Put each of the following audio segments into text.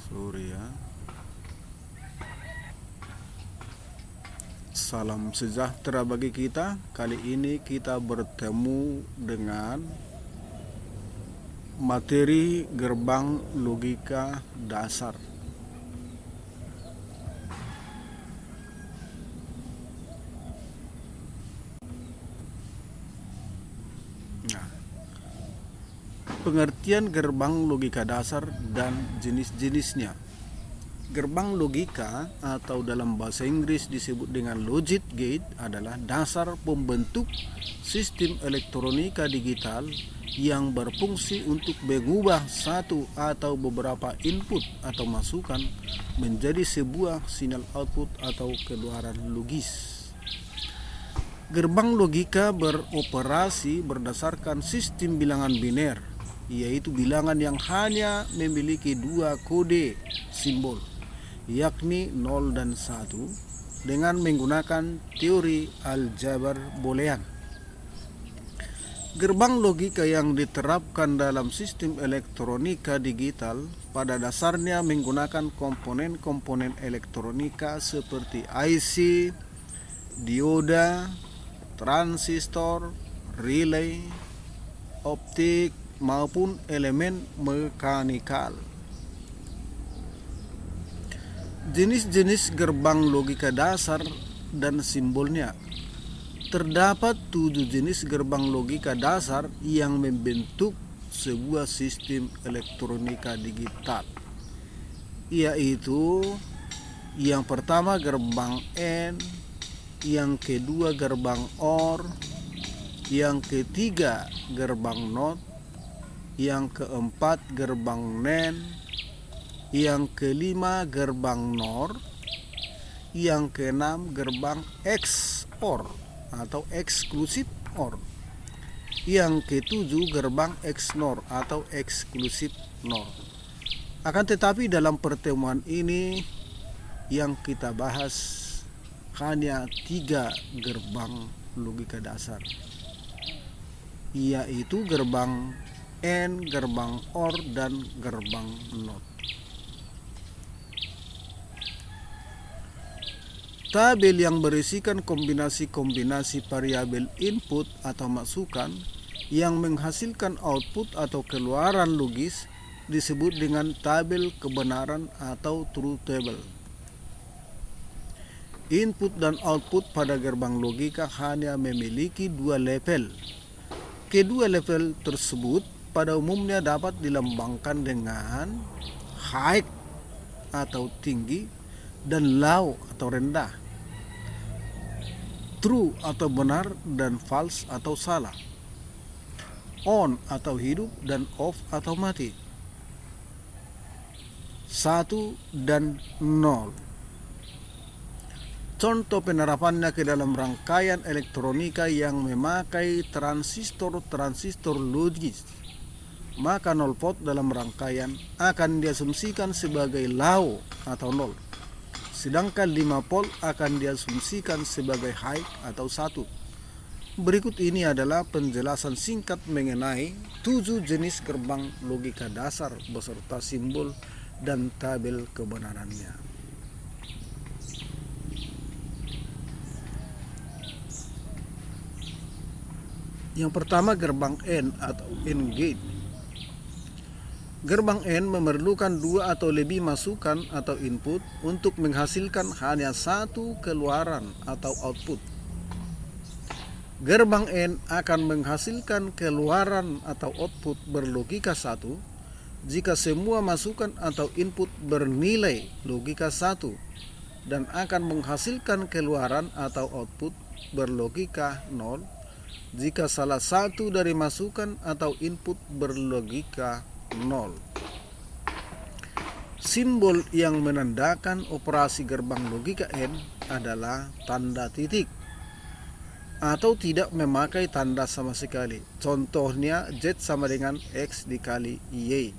Sorry ya. Salam sejahtera bagi kita. Kali ini kita bertemu dengan materi gerbang logika dasar. Nah, pengertian gerbang logika dasar dan jenis-jenisnya. Gerbang logika atau dalam bahasa Inggris disebut dengan logic gate adalah dasar pembentuk sistem elektronika digital yang berfungsi untuk mengubah satu atau beberapa input atau masukan menjadi sebuah sinyal output atau keluaran logis. Gerbang logika beroperasi berdasarkan sistem bilangan biner, yaitu bilangan yang hanya memiliki dua kode simbol, yakni 0 dan 1, dengan menggunakan teori aljabar boolean. Gerbang logika yang diterapkan dalam sistem elektronika digital pada dasarnya menggunakan komponen-komponen elektronika seperti IC, dioda, transistor, relay, optik, maupun elemen mekanikal. Jenis-jenis gerbang logika dasar dan simbolnya. Terdapat 7 jenis gerbang logika dasar yang membentuk sebuah sistem elektronika digital, yaitu yang pertama gerbang AND, yang kedua gerbang OR, yang ketiga gerbang NOT, yang keempat gerbang NAND, yang kelima gerbang NOR, yang keenam gerbang XOR atau exclusive OR, yang ketujuh gerbang XNOR atau exclusive NOR. Akan tetapi dalam pertemuan ini yang kita bahas hanya 3 gerbang logika dasar, yaitu gerbang AND, gerbang OR, dan gerbang NOT. Tabel yang berisikan kombinasi-kombinasi variabel input atau masukan yang menghasilkan output atau keluaran logis disebut dengan tabel kebenaran atau truth table. Input dan output pada gerbang logika hanya memiliki 2 level. Kedua level tersebut pada umumnya dapat dilambangkan dengan high atau tinggi dan low atau rendah, true atau benar dan false atau salah, on atau hidup dan off atau mati, 1 dan 0. Contoh penerapannya ke dalam rangkaian elektronika yang memakai transistor logis, maka 0 volt dalam rangkaian akan diasumsikan sebagai low atau 0, sedangkan 5 volt akan diasumsikan sebagai high atau 1. Berikut ini adalah penjelasan singkat mengenai 7 jenis gerbang logika dasar beserta simbol dan tabel kebenarannya. Yang pertama gerbang AND atau AND gate. Gerbang AND memerlukan 2 atau lebih masukan atau input untuk menghasilkan hanya 1 keluaran atau output. Gerbang AND akan menghasilkan keluaran atau output berlogika 1 jika semua masukan atau input bernilai logika 1 dan akan menghasilkan keluaran atau output berlogika 0 jika salah satu dari masukan atau input berlogika 0. Simbol yang menandakan operasi gerbang logika AND adalah tanda titik atau tidak memakai tanda sama sekali. Contohnya Z sama dengan X dikali Y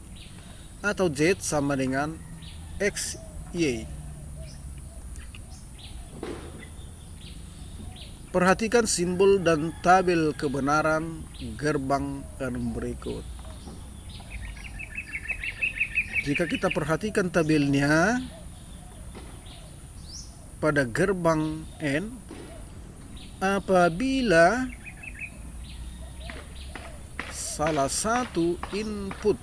atau Z sama dengan XY. Perhatikan simbol dan tabel kebenaran gerbang AND berikut. Jika kita perhatikan tabelnya, pada gerbang N, apabila salah satu input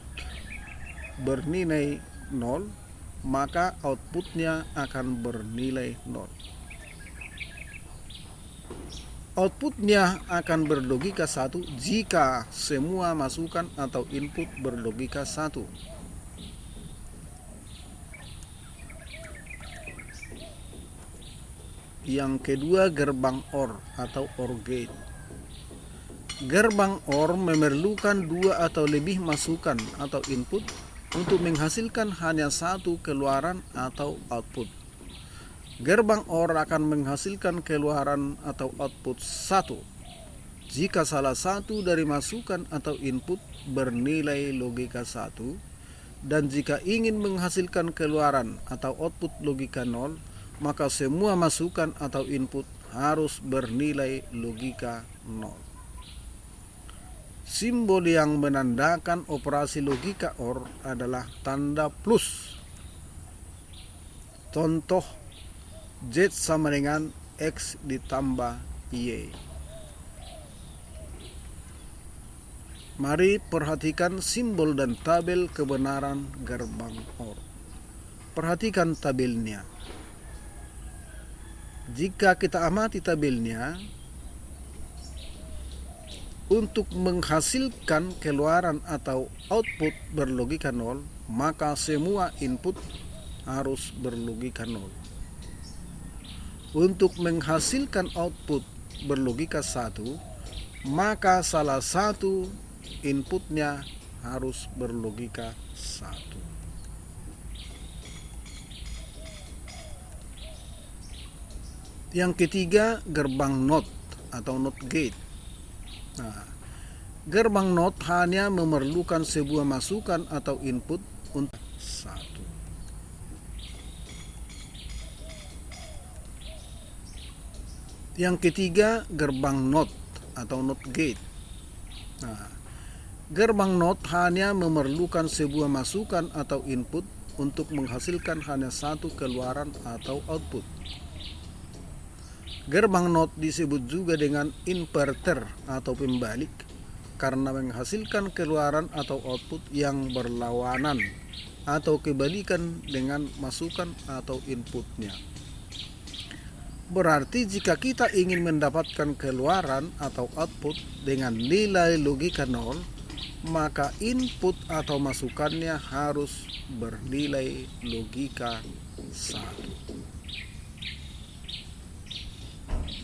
bernilai 0, maka outputnya akan bernilai 0. Outputnya akan berlogika 1 jika semua masukan atau input berlogika 1. Yang kedua, gerbang OR atau OR gate. Gerbang OR memerlukan 2 atau lebih masukan atau input untuk menghasilkan hanya satu keluaran atau output. Gerbang OR akan menghasilkan keluaran atau output 1 jika salah satu dari masukan atau input bernilai logika 1, dan jika ingin menghasilkan keluaran atau output logika 0, maka semua masukan atau input harus bernilai logika 0. Simbol yang menandakan operasi logika OR adalah tanda plus. Contoh, Z sama dengan X ditambah Y. Mari perhatikan simbol dan tabel kebenaran gerbang OR. Perhatikan tabelnya. Jika kita amati tabelnya, untuk menghasilkan keluaran atau output berlogika 0, maka semua input harus berlogika 0. Untuk menghasilkan output berlogika 1, maka salah satu inputnya harus berlogika 1. Yang ketiga, gerbang NOT atau NOT gate. Nah, gerbang NOT hanya memerlukan sebuah masukan atau input untuk 1. Yang ketiga, gerbang NOT atau NOT gate. Nah, gerbang NOT hanya memerlukan sebuah masukan atau input untuk menghasilkan hanya satu keluaran atau output. Gerbang NOT disebut juga dengan inverter atau pembalik karena menghasilkan keluaran atau output yang berlawanan atau kebalikan dengan masukan atau inputnya. Berarti jika kita ingin mendapatkan keluaran atau output dengan nilai logika 0, maka input atau masukannya harus bernilai logika 1.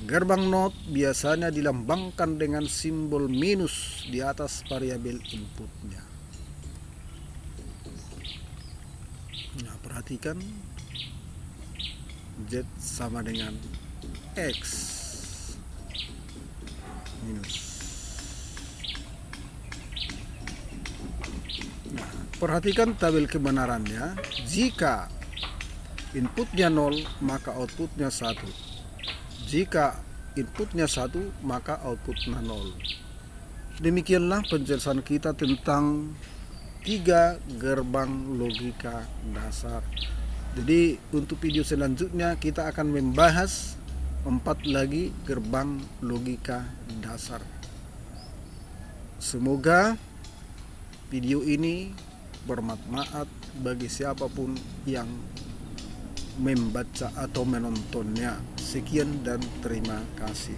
Gerbang NOT biasanya dilambangkan dengan simbol minus di atas variabel inputnya. Nah, perhatikan, Z sama dengan X minus. Nah, perhatikan tabel kebenarannya. Jika inputnya 0, maka outputnya 1. Jika inputnya 1, maka outputnya 0. Demikianlah penjelasan kita tentang 3 gerbang logika dasar. Jadi untuk video selanjutnya kita akan membahas 4 lagi gerbang logika dasar. Semoga video ini bermanfaat bagi siapapun yang membaca atau menontonnya. Sekian dan terima kasih.